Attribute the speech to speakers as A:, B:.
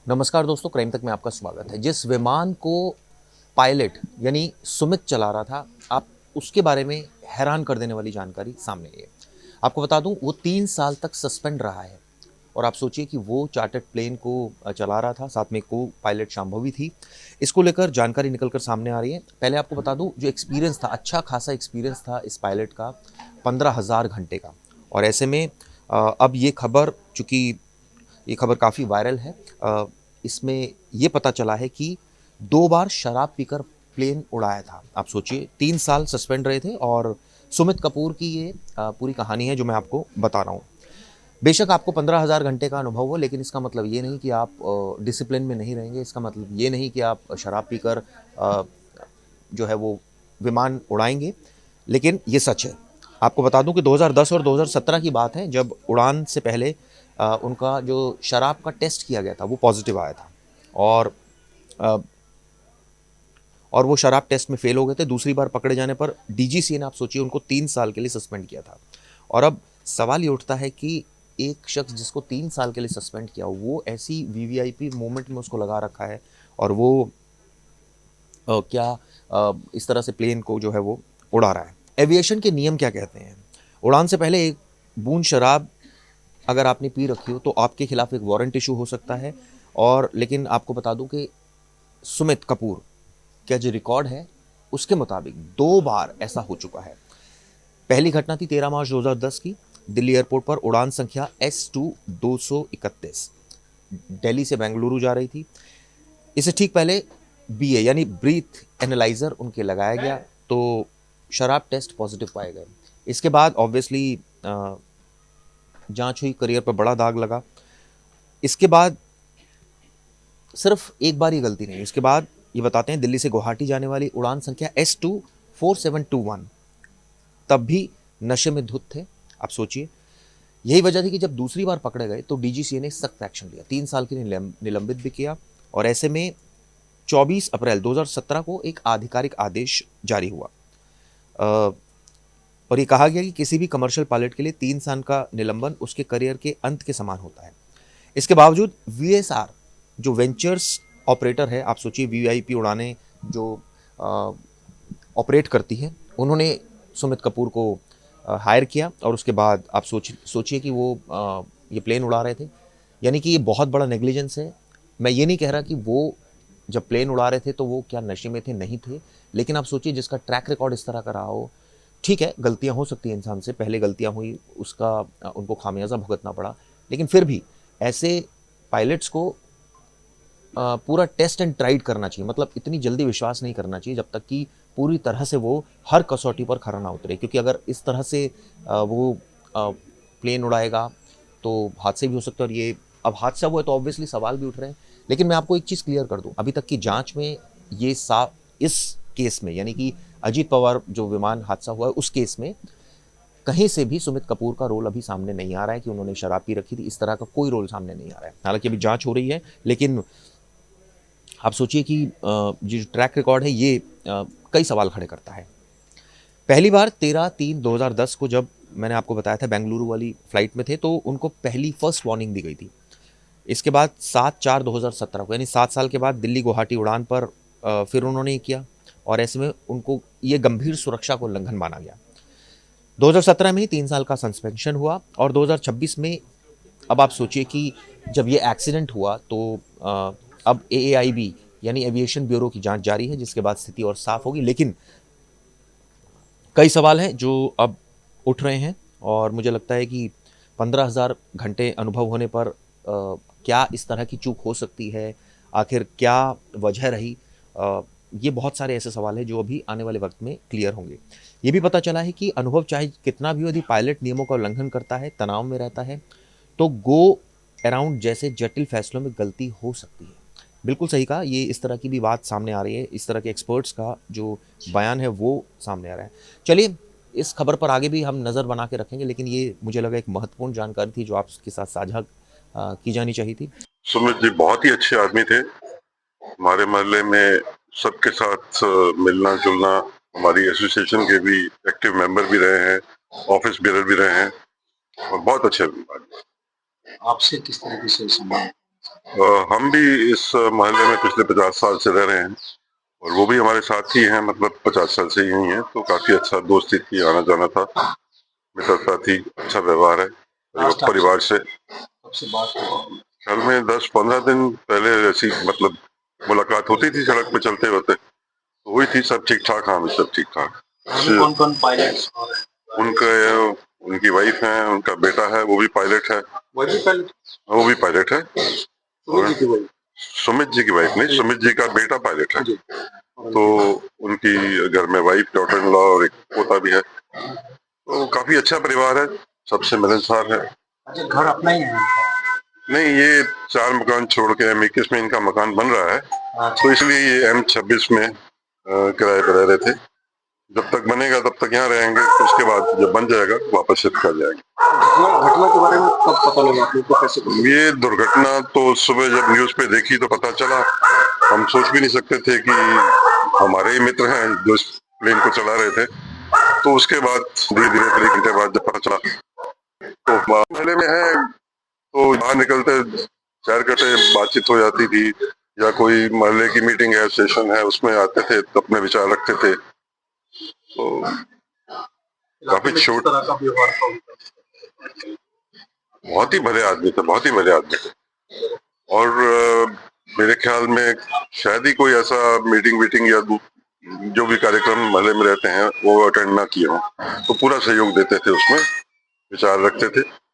A: नमस्कार दोस्तों, क्राइम तक में आपका स्वागत है। जिस विमान को पायलट यानी सुमित चला रहा था, आप उसके बारे में हैरान कर देने वाली जानकारी सामने आई है। आपको बता दूं, वो 3 साल तक सस्पेंड रहा है। और आप सोचिए कि वो चार्टर्ड प्लेन को चला रहा था, साथ में को पायलट शांभवी थी। इसको लेकर जानकारी निकल कर सामने आ रही है। पहले आपको बता दूं, जो एक्सपीरियंस था, अच्छा खासा एक्सपीरियंस था इस पायलट का, 15,000 घंटे का। और ऐसे में अब ये खबर काफ़ी वायरल है। इसमें ये पता चला है कि 2 बार शराब पीकर प्लेन उड़ाया था। आप सोचिए, 3 साल सस्पेंड रहे थे और सुमित कपूर की ये पूरी कहानी है जो मैं आपको बता रहा हूँ। बेशक आपको 15,000 घंटे का अनुभव हो, लेकिन इसका मतलब ये नहीं कि आप डिसिप्लिन में नहीं रहेंगे। इसका मतलब ये नहीं कि आप शराब पीकर जो है वो विमान उड़ाएंगे। लेकिन ये सच है। आपको बता दूं कि 2010 और 2017 की बात है, जब उड़ान से पहले उनका जो शराब का टेस्ट किया गया था वो पॉजिटिव आया था। और अ, और वो शराब टेस्ट में फेल हो गए थे। दूसरी बार पकड़े जाने पर डीजीसीए ने, आप सोचिए, उनको 3 साल के लिए सस्पेंड किया था। और अब सवाल ये उठता है कि एक शख्स जिसको 3 साल के लिए सस्पेंड किया, वो ऐसी वीवीआईपी मोमेंट में उसको लगा रखा है, और वो क्या इस तरह से प्लेन को जो है वो उड़ा रहा है। एविएशन के नियम क्या कहते हैं? उड़ान से पहले एक बूंद शराब अगर आपने पी रखी हो तो आपके खिलाफ एक वारंट इशू हो सकता है। और लेकिन आपको बता दूं कि सुमित कपूर का जो रिकॉर्ड है, उसके मुताबिक 2 बार ऐसा हो चुका है। पहली घटना थी 13 मार्च 2010 की। दिल्ली एयरपोर्ट पर उड़ान संख्या S2 231 दिल्ली से बेंगलुरु जा रही थी। इससे ठीक पहले बीए यानी ब्रीथ एनालाइजर उनके लगाया गया, तो शराब टेस्ट पॉजिटिव पाए गए। इसके बाद ऑब्वियसली जांच हुई, करियर पर बड़ा दाग लगा। इसके बाद सिर्फ एक बार ही गलती नहीं, इसके बाद ये बताते हैं, दिल्ली से गुवाहाटी जाने वाली उड़ान संख्या S2 4721, तब भी नशे में धुत थे। आप सोचिए, यही वजह थी कि जब दूसरी बार पकड़े गए तो डीजीसीए ने सख्त एक्शन लिया, 3 साल के लिए निलंबित भी किया। और ऐसे में 24 अप्रैल 2017 को एक आधिकारिक आदेश जारी हुआ। और ये कहा गया कि किसी भी कमर्शियल पायलट के लिए 3 साल का निलंबन उसके करियर के अंत के समान होता है। इसके बावजूद वीएसआर जो वेंचर्स ऑपरेटर है, आप सोचिए वीआईपी उड़ानें जो ऑपरेट करती है, उन्होंने सुमित कपूर को हायर किया। और उसके बाद आप सोचिए कि वो ये प्लेन उड़ा रहे थे। यानी कि ये बहुत बड़ा नेग्लिजेंस है। मैं ये नहीं कह रहा कि वो जब प्लेन उड़ा रहे थे तो वो क्या नशे में थे, नहीं थे। लेकिन आप सोचिए, जिसका ट्रैक रिकॉर्ड इस तरह का रहा हो, ठीक है, गलतियां हो सकती हैं इंसान से, पहले गलतियां हुई, उसका उनको खामियाजा भुगतना पड़ा। लेकिन फिर भी ऐसे पायलट्स को पूरा टेस्ट एंड ट्राइड करना चाहिए। मतलब इतनी जल्दी विश्वास नहीं करना चाहिए जब तक कि पूरी तरह से वो हर कसौटी पर खरा ना उतरे। क्योंकि अगर इस तरह से वो प्लेन उड़ाएगा तो हादसे भी हो सकते हैं। और ये अब हादसा हुआ है तो ऑब्वियसली सवाल भी उठ रहे हैं। लेकिन मैं आपको एक चीज़ क्लियर कर दूं, अभी तक की जांच में ये साफ, इस केस में यानी कि अजीत पवार जो विमान हादसा हुआ है उस केस में, कहीं से भी सुमित कपूर का रोल अभी सामने नहीं आ रहा है कि उन्होंने शराब पी रखी थी। इस तरह का कोई रोल सामने नहीं आ रहा है। हालांकि अभी जांच हो रही है, लेकिन आप सोचिए कि ये जो ट्रैक रिकॉर्ड है ये कई सवाल खड़े करता है। पहली बार 13/3/2010 को, जब मैंने आपको बताया था बेंगलुरु वाली फ्लाइट में थे, तो उनको पहली फर्स्ट वार्निंग दी गई थी। इसके बाद 7/4/2017 को, यानी 7 साल के बाद, दिल्ली गुवाहाटी उड़ान पर फिर उन्होंने ये किया। और ऐसे में उनको ये गंभीर सुरक्षा को उल्लंघन माना गया। 2017 में ही 3 साल का सस्पेंशन हुआ। और 2026 में, अब आप सोचिए कि जब ये एक्सीडेंट हुआ तो अब एएआईबी यानी एविएशन ब्यूरो की जांच जारी है, जिसके बाद स्थिति और साफ होगी। लेकिन कई सवाल हैं जो अब उठ रहे हैं, और मुझे लगता है कि 15,000 घंटे अनुभव होने पर क्या इस तरह की चूक हो सकती है, आखिर क्या वजह रही, ये बहुत सारे ऐसे सवाल हैं जो अभी आने वाले वक्त में क्लियर होंगे। ये भी पता चला है कि अनुभव चाहे कितना भी हो, यदि पायलट नियमों का उल्लंघन करता है, तनाव में रहता है, तो गो अराउंड जैसे जटिल फैसलों में गलती हो सकती है। बिल्कुल सही कहा। ये इस तरह की भी बात सामने आ रही है, इस तरह के एक्सपर्ट्स का जो बयान है वो सामने आ रहा है। चलिए, इस खबर पर आगे भी हम नज़र बना के रखेंगे, लेकिन ये मुझे लगा एक महत्वपूर्ण जानकारी थी जो आपके साथ साझा की जानी चाहिए थी।
B: सुमित जी बहुत ही अच्छे आदमी थे। हमारे मोहल्ले में सबके साथ मिलना जुलना, हमारी एसोसिएशन के भी एक्टिव मेंबर भी रहे हैं, ऑफिस बेरर भी रहे हैं, और बहुत अच्छे आदमी।
C: आपसे किस तरीके से संवाद?
B: हम भी इस मोहल्ले में पिछले 50 साल से रह रहे हैं और वो भी हमारे साथ ही हैं, मतलब 50 साल से यही हैं, तो काफी अच्छा दोस्ती थी, आना जाना था, मित्रता थी, अच्छा व्यवहार है परिवार से। साल में 10-15 दिन पहले ऐसी मतलब मुलाकात होती थी सड़क पे चलते होते, तो हुई थी, सब ठीक ठाक, हाँ सब ठीक ठाक।
C: कौन कौन पायलट?
B: उनका उनकी वाइफ है, उनका बेटा है, वो भी पायलट है।
C: वो भी पायलट?
B: वो भी पायलट है।
C: सुमित जी की वाइफ?
B: सुमित जी की वाइफ नहीं, सुमित जी का बेटा पायलट है। तो उनकी घर में वाइफ, डॉटर इन लॉ और एक पोता भी है। तो काफी अच्छा परिवार है, सबसे मिलनसार है।
C: अच्छा, घर अपना ही है?
B: नहीं, ये 4 मकान छोड़ के M21 में इनका मकान बन रहा है, तो इसलिए ये M26 में किराए पर रह रहे थे। जब तक बनेगा तब तक यहाँ रहेंगे, तो उसके बाद जब बन जाएगा वापस शिफ्ट कर जाएंगे।
C: घटना के बारे में कब पता लगा आपको, कैसे पता?
B: ये दुर्घटना तो सुबह जब न्यूज पे देखी तो पता चला। हम सोच भी नहीं सकते थे कि हमारे ही मित्र हैं जो इस प्लेन को चला रहे थे। तो उसके बाद धीरे धीरे 1 घंटे बाद जब पता चला तो मोहल्ले में है, तो बाहर निकलते सैर करते बातचीत हो जाती थी, या कोई मोहल्ले की मीटिंग है, सेशन है, उसमें आते थे तो अपने विचार रखते थे। तो काफी छोट,
C: तरह का व्यवहार था उनका?
B: बहुत ही भले आदमी थे, बहुत ही भले आदमी थे। और मेरे ख्याल में शायद ही कोई ऐसा मीटिंग वीटिंग या जो भी कार्यक्रम मोहल्ले में रहते हैं वो अटेंड ना किए हों, तो पूरा सहयोग देते थे, उसमें विचार रखते थे।